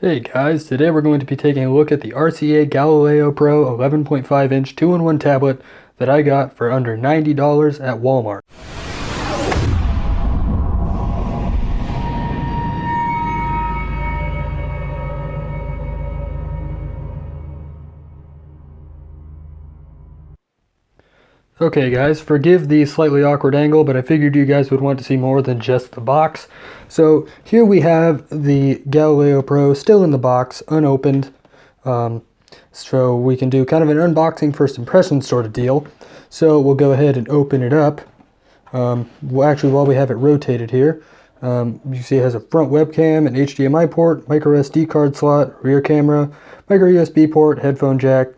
Hey guys, today we're going to be taking a look at the RCA Galileo Pro 11.5-inch 2-in-1 tablet that I got for under $90 at Walmart. Okay guys, forgive the slightly awkward angle, but I figured you guys would want to see more than just the box. So here we have the Galileo Pro still in the box, unopened. So we can do kind of an unboxing first impression sort of deal. So we'll go ahead and open it up. Actually, while we have it rotated here, you see it has a front webcam, an HDMI port, micro SD card slot, rear camera, micro USB port, headphone jack,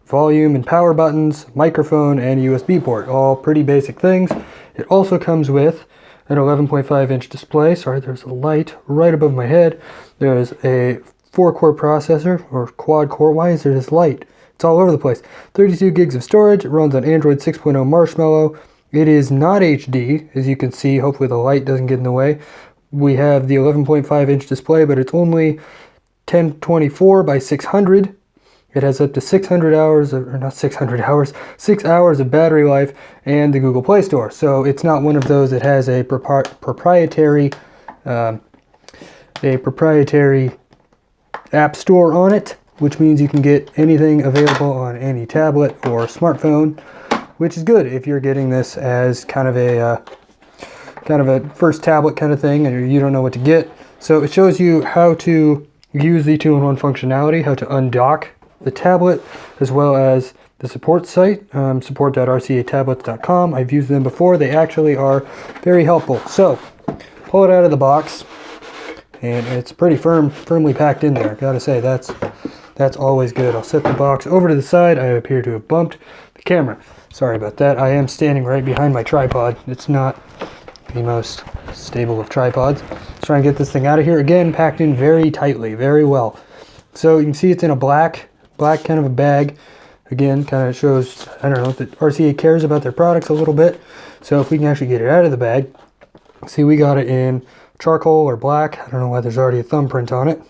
volume and power buttons, microphone, and USB port. All pretty basic things. It also comes with an 11.5-inch display. Sorry, there's a light right above my head. There's a 4-core processor, or quad-core. Why is there this light? It's all over the place. 32 gigs of storage. It runs on Android 6.0 Marshmallow. It is not HD, as you can see. Hopefully the light doesn't get in the way. We have the 11.5-inch display, but it's only 1024 by 600. It has up to 600 hours, or not 600 hours, 6 hours of battery life and the Google Play Store. So it's not one of those that has a proprietary app store on it, which means you can get anything available on any tablet or smartphone, which is good if you're getting this as kind of a first tablet kind of thing and you don't know what to get. So it shows you how to use the 2-in-1 functionality, how to undock the tablet, as well as the support site, support.rcatablets.com. I've used them before. They actually are very helpful. So pull it out of the box, and it's pretty firmly packed in there. Gotta say, that's always good. I'll set the box over to the side. I appear to have bumped the camera. Sorry about that. I am standing right behind my tripod. It's not the most stable of tripods. Let's try and get this thing out of here. Again, packed in very tightly, very well. So you can see it's in a black kind of a bag. Again, kind of shows, I don't know, that RCA cares about their products a little bit. So if we can actually get it out of the bag, see, we got it in charcoal or black. I don't know why there's already a thumbprint on it.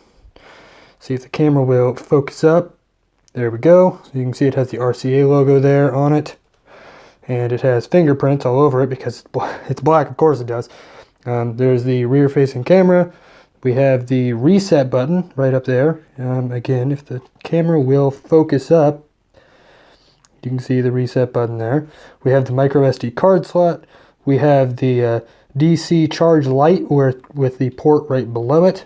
See if the camera will focus up. There we go. So you can see it has the RCA logo there on it. And it has fingerprints all over it because it's black, of course it does. There's the rear facing camera. We have the reset button right up there. Again, if the camera will focus up, you can see the reset button there. We have the micro SD card slot. We have the DC charge light with the port right below it.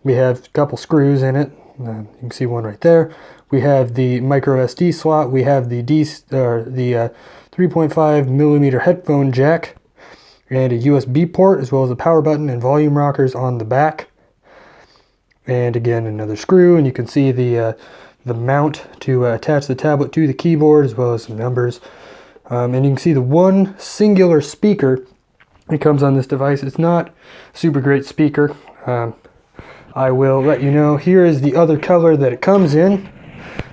We have a couple screws in it. You can see one right there. We have the micro SD slot. We have the 3.5 millimeter headphone jack, and a USB port, as well as a power button and volume rockers on the back. And again, another screw, and you can see the mount to attach the tablet to the keyboard, as well as some numbers. And you can see the one singular speaker that comes on this device. It's not a super great speaker. I will let you know. Here is the other color that it comes in.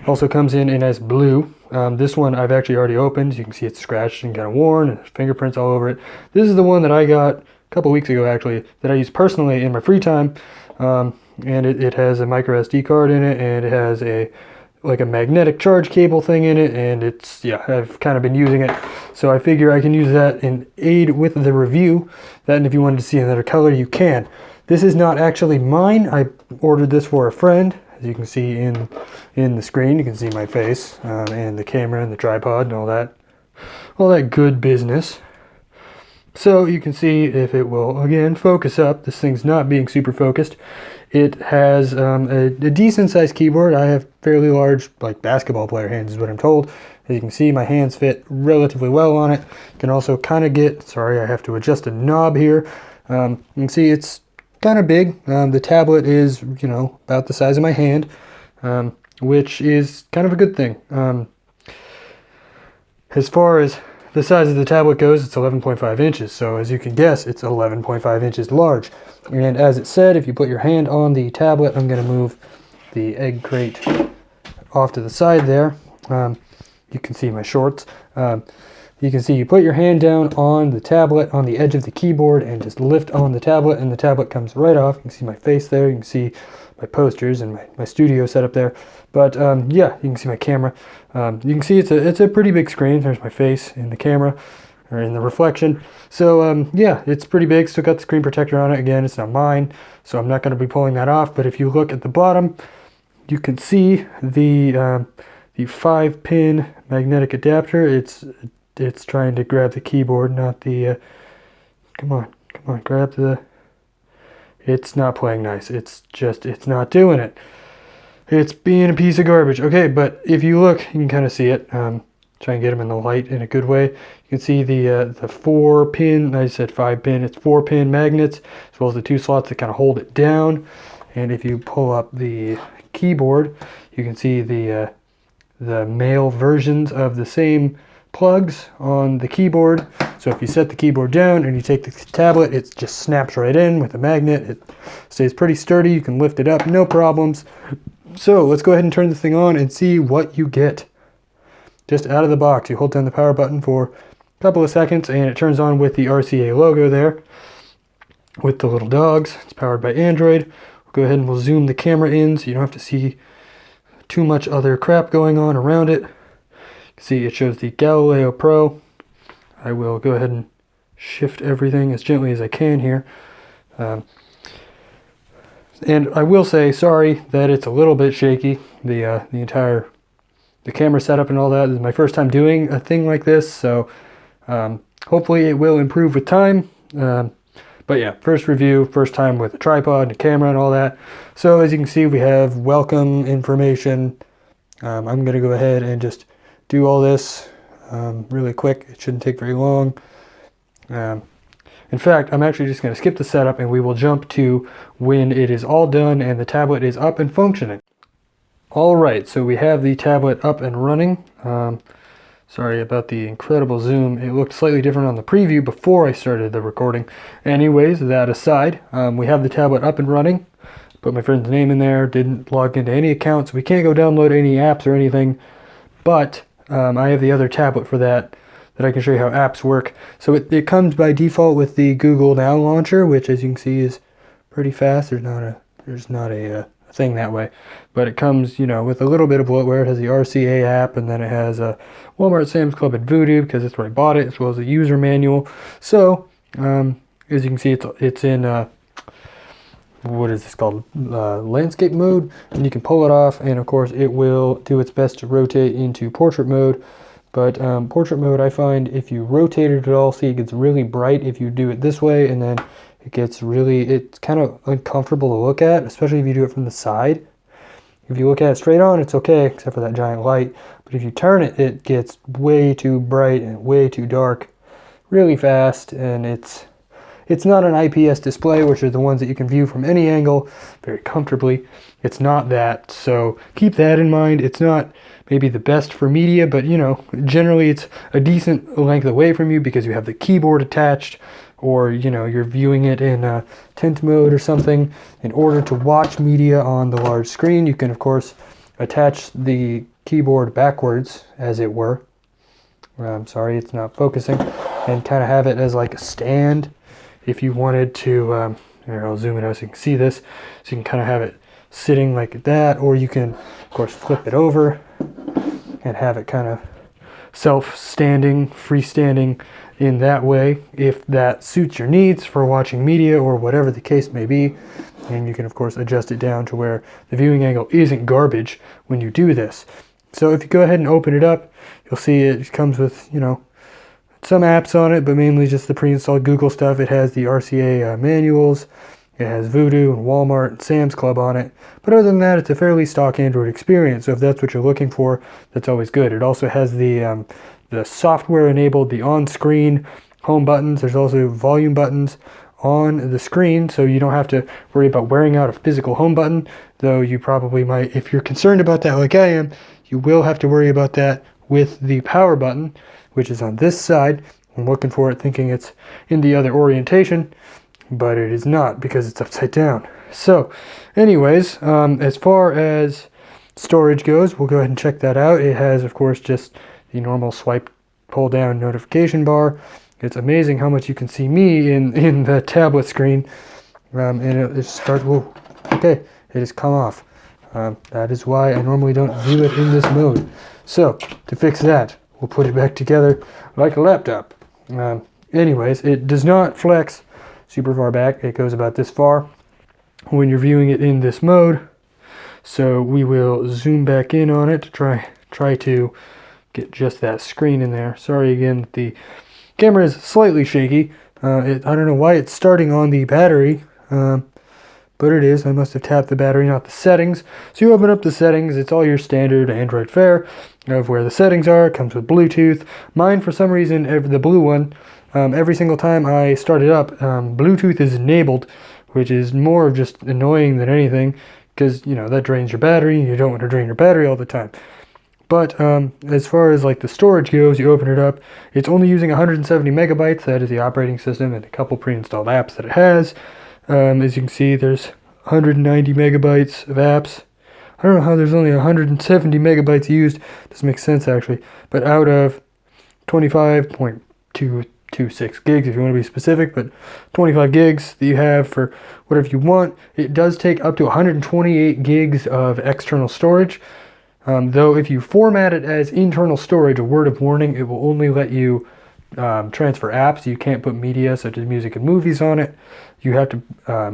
Also comes in as blue. This one I've actually already opened. You can see it's scratched and kind of worn, and there's fingerprints all over it. This is the one that I got a couple weeks ago, actually, that I use personally in my free time. And it has a micro SD card in it, and it has a magnetic charge cable thing in it, and it's, yeah, I've kind of been using it. So I figure I can use that in aid with the review. And if you wanted to see another color, you can. This is not actually mine. I ordered this for a friend. As you can see in the screen, you can see my face, and the camera and the tripod and all that good business. So you can see if it will, again, focus up. This thing's not being super focused. It has a decent sized keyboard. I have fairly large, like, basketball player hands is what I'm told. As you can see, my hands fit relatively well on it. You can also kind of get, sorry, I have to adjust a knob here. You can see it's kind of big. The tablet is, about the size of my hand, which is kind of a good thing. As far as the size of the tablet goes, it's 11.5 inches. So as you can guess, it's 11.5 inches large. And as it said, if you put your hand on the tablet, I'm going to move the egg crate off to the side there. You can see my shorts. You can see you put your hand down on the tablet, on the edge of the keyboard, and just lift on the tablet, and the tablet comes right off. You can see my face there. You can see my posters and my studio setup there. But yeah, you can see my camera. You can see it's a pretty big screen. There's my face in the camera, or in the reflection. So yeah, it's pretty big. Still got the screen protector on it. Again, it's not mine, so I'm not going to be pulling that off. But if you look at the bottom, you can see the 5-pin magnetic adapter. It's trying to grab the keyboard, not the. Come on, grab the. It's not playing nice. It's not doing it. It's being a piece of garbage. Okay, but if you look, you can kind of see it. Try and get them in the light in a good way. You can see the 4-pin, I said 5-pin, it's 4-pin magnets, as well as the 2 slots that kind of hold it down. And if you pull up the keyboard, you can see the male versions of the same plugs on the keyboard. So if you set the keyboard down and you take the tablet, it just snaps right in with a magnet. It stays pretty sturdy. You can lift it up, no problems. So let's go ahead and turn this thing on and see what you get. Just out of the box, you hold down the power button for a couple of seconds and it turns on with the RCA logo there with the little dogs. It's powered by Android. We'll go ahead and we'll zoom the camera in so you don't have to see too much other crap going on around it. You can see it shows the Galileo Pro. I will go ahead and shift everything as gently as I can here. And I will say sorry that it's a little bit shaky. The camera setup and all that. This is my first time doing a thing like this, so hopefully it will improve with time. But yeah, first review, first time with a tripod and a camera and all that. So as you can see, we have welcome information. I'm going to go ahead and just do all this really quick. It shouldn't take very long. In fact, I'm actually just going to skip the setup and we will jump to when it is all done and the tablet is up and functioning. Alright, so we have the tablet up and running. Sorry about the incredible zoom. It looked slightly different on the preview before I started the recording. Anyways, that aside, we have the tablet up and running. Put my friend's name in there, didn't log into any accounts. We can't go download any apps or anything, but I have the other tablet for that I can show you how apps work. So it comes by default with the Google Now launcher, which as you can see is pretty fast. There's not a thing that way, but it comes, with a little bit of bloatware. It has the RCA app, and then it has a Walmart, Sam's Club, and Voodoo because that's where I bought it, as well as a user manual. So as you can see, it's in what is this called, landscape mode, and you can pull it off, and of course it will do its best to rotate into portrait mode. But portrait mode, I find if you rotate it at all, see it gets really bright if you do it this way, and then it's kind of uncomfortable to look at, especially if you do it from the side. If you look at it straight on, it's okay, except for that giant light. But if you turn it, it gets way too bright and way too dark really fast, and it's not an IPS display, which are the ones that you can view from any angle very comfortably. It's not that, so keep that in mind. It's not maybe the best for media, but generally it's a decent length away from you because you have the keyboard attached, or you're viewing it in tent mode or something. In order to watch media on the large screen, you can of course attach the keyboard backwards, as it were. I'm sorry, it's not focusing, and kind of have it as like a stand if you wanted to. Here, I'll zoom it out so you can see this. So you can kind of have it sitting like that, or you can of course flip it over and have it kind of self-standing, freestanding in that way, if that suits your needs for watching media or whatever the case may be. And you can of course adjust it down to where the viewing angle isn't garbage when you do this. So if you go ahead and open it up, you'll see it comes with some apps on it, but mainly just the pre-installed Google stuff. It has the RCA manuals. It has Voodoo and Walmart and Sam's Club on it. But other than that, it's a fairly stock Android experience. So if that's what you're looking for, that's always good. It also has the software enabled, the on-screen home buttons. There's also volume buttons on the screen, so you don't have to worry about wearing out a physical home button, though you probably might. If you're concerned about that like I am, you will have to worry about that with the power button, which is on this side. I'm looking for it thinking it's in the other orientation, but it is not because it's upside down. So anyways, as far as storage goes, we'll go ahead and check that out. It has of course just the normal swipe pull down notification bar. It's amazing how much you can see me in the tablet screen. And it starts, whoa, okay, it has come off. That is why I normally don't view it in this mode. So, to fix that, we'll put it back together like a laptop. Anyways, it does not flex super far back. It goes about this far when you're viewing it in this mode. So we will zoom back in on it to try to get just that screen in there. Sorry again, the camera is slightly shaky. I don't know why it's starting on the battery, but it is. I must have tapped the battery, not the settings. So you open up the settings. It's all your standard Android fare of where the settings are. It comes with Bluetooth. Mine, for some reason, the blue one, every single time I start it up, Bluetooth is enabled, which is more of just annoying than anything, because, you know, that drains your battery. You don't want to drain your battery all the time. But as far as like the storage goes, you open it up, it's only using 170 megabytes. That is the operating system and a couple pre-installed apps that it has. As you can see, there's 190 megabytes of apps. I don't know how there's only 170 megabytes used. Doesn't make sense actually. But out of 25.226 gigs, if you want to be specific, but 25 gigs that you have for whatever you want, it does take up to 128 gigs of external storage. Though if you format it as internal storage, a word of warning, it will only let you transfer apps. You can't put media such as music and movies on it. You have to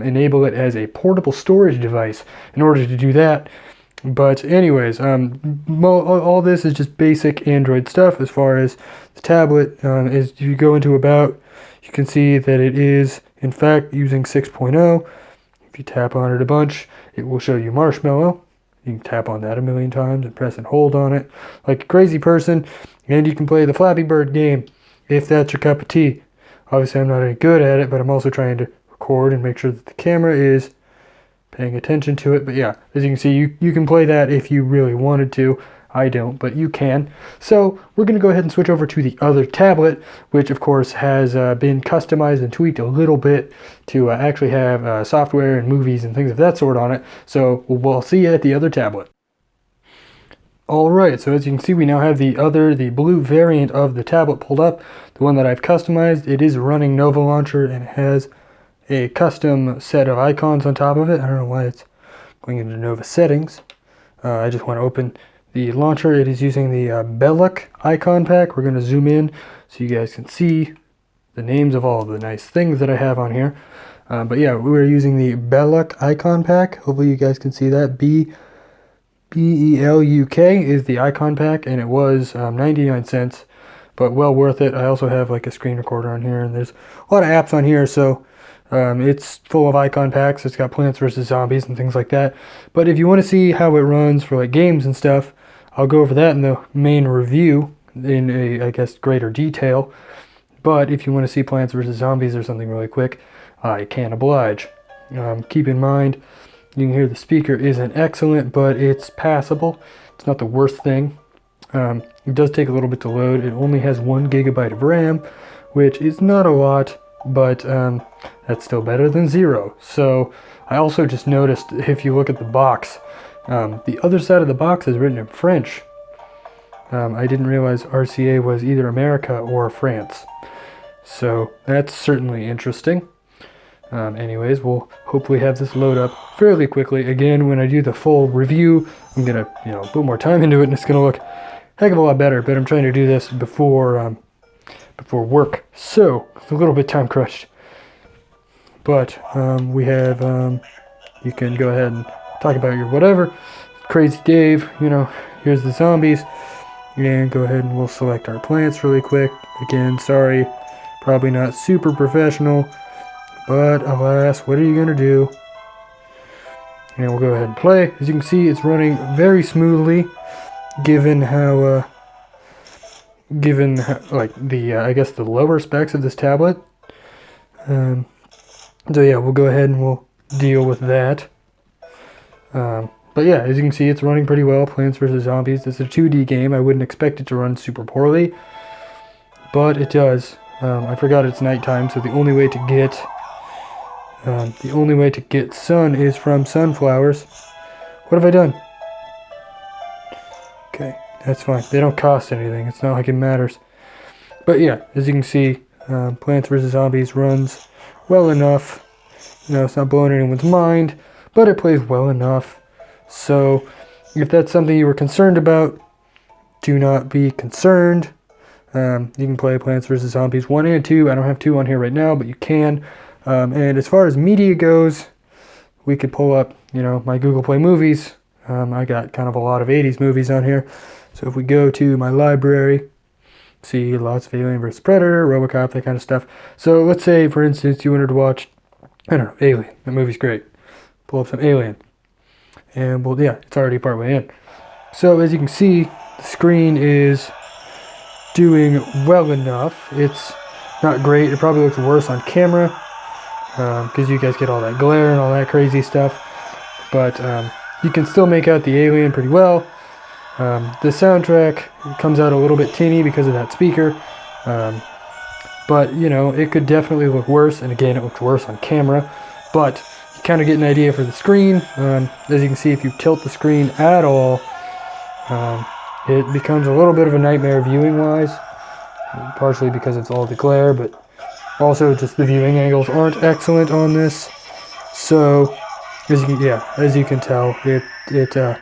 enable it as a portable storage device in order to do that. But anyways, all this is just basic Android stuff. As far as the tablet, as you go into about, you can see that it is in fact using 6.0. If you tap on it a bunch, it will show you Marshmallow. You can tap on that a million times and press and hold on it like a crazy person. And you can play the Flappy Bird game if that's your cup of tea. Obviously, I'm not any good at it, but I'm also trying to record and make sure that the camera is paying attention to it. But yeah, as you can see, you can play that if you really wanted to. I don't, but you can. So we're going to go ahead and switch over to the other tablet, which of course has been customized and tweaked a little bit to actually have software and movies and things of that sort on it. So we'll see you at the other tablet. Alright, so as you can see, we now have the blue variant of the tablet pulled up. The one that I've customized, it is running Nova Launcher and it has a custom set of icons on top of it. I don't know why it's going into Nova settings. I just want to open the launcher. It is using the Beluk icon pack. We're going to zoom in so you guys can see the names of all the nice things that I have on here. But yeah, we're using the Beluk icon pack. Hopefully you guys can see that. Beluk is the icon pack, and it was 99 cents, but well worth it. I also have like a screen recorder on here, and there's a lot of apps on here, so it's full of icon packs. It's got Plants vs. Zombies and things like that. But if you want to see how it runs for like games and stuff, I'll go over that in the main review in I guess, greater detail. But if you want to see Plants vs. Zombies or something really quick, I can oblige. Keep in mind, you can hear the speaker isn't excellent, but it's passable. It's not the worst thing. It does take a little bit to load. It only has 1 gigabyte of RAM, which is not a lot, but that's still better than 0. So I also just noticed, if you look at the box, the other side of the box is written in French. I didn't realize RCA was either America or France. So that's certainly interesting. Anyways, we'll hopefully have this load up fairly quickly. Again, when I do the full review, I'm gonna, put more time into it, and it's gonna look a heck of a lot better. But I'm trying to do this before work, so it's a little bit time crushed. But we have, you can go ahead and talk about your whatever. Crazy Dave, here's the zombies, and go ahead and we'll select our plants really quick. Again, sorry, probably not super professional. But alas, what are you going to do? And we'll go ahead and play. As you can see, it's running very smoothly, given how like the I guess the lower specs of this tablet. So yeah, we'll go ahead and we'll deal with that. But yeah, as you can see, it's running pretty well. Plants vs. Zombies. It's a 2D game. I wouldn't expect it to run super poorly, but it does. I forgot it's nighttime, so the only way to get sun is from sunflowers. What have I done? Okay, that's fine. They don't cost anything. It's not like it matters. But yeah, as you can see, Plants vs. Zombies runs well enough. It's not blowing anyone's mind, but it plays well enough. So if that's something you were concerned about, do not be concerned. You can play Plants vs. Zombies 1 and 2. I don't have 2 on here right now, but you can. And as far as media goes, we could pull up, my Google Play Movies. I got kind of a lot of 80s movies on here. So if we go to my library, see lots of Alien vs. Predator, RoboCop, that kind of stuff. So let's say, for instance, you wanted to watch, I don't know, Alien. That movie's great. Pull up some Alien. And, well, yeah, it's already partway in. So as you can see, the screen is doing well enough. It's not great. It probably looks worse on camera because you guys get all that glare and all that crazy stuff. But you can still make out the Alien pretty well. The soundtrack comes out a little bit tinny because of that speaker. But, it could definitely look worse. And again, it looks worse on camera. But you kind of get an idea for the screen. As you can see, if you tilt the screen at all, it becomes a little bit of a nightmare viewing-wise. Partially because it's all the glare, but also just the viewing angles aren't excellent on this. So, as you can tell, it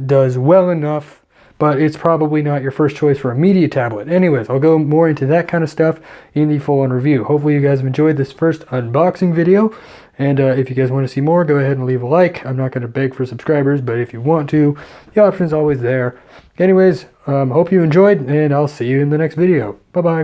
does well enough, but it's probably not your first choice for a media tablet. Anyways, I'll go more into that kind of stuff in the full-on review. Hopefully you guys have enjoyed this first unboxing video, and if you guys want to see more, go ahead and leave a like. I'm not going to beg for subscribers, but if you want to, the option is always there. Anyways, hope you enjoyed, and I'll see you in the next video. Bye-bye.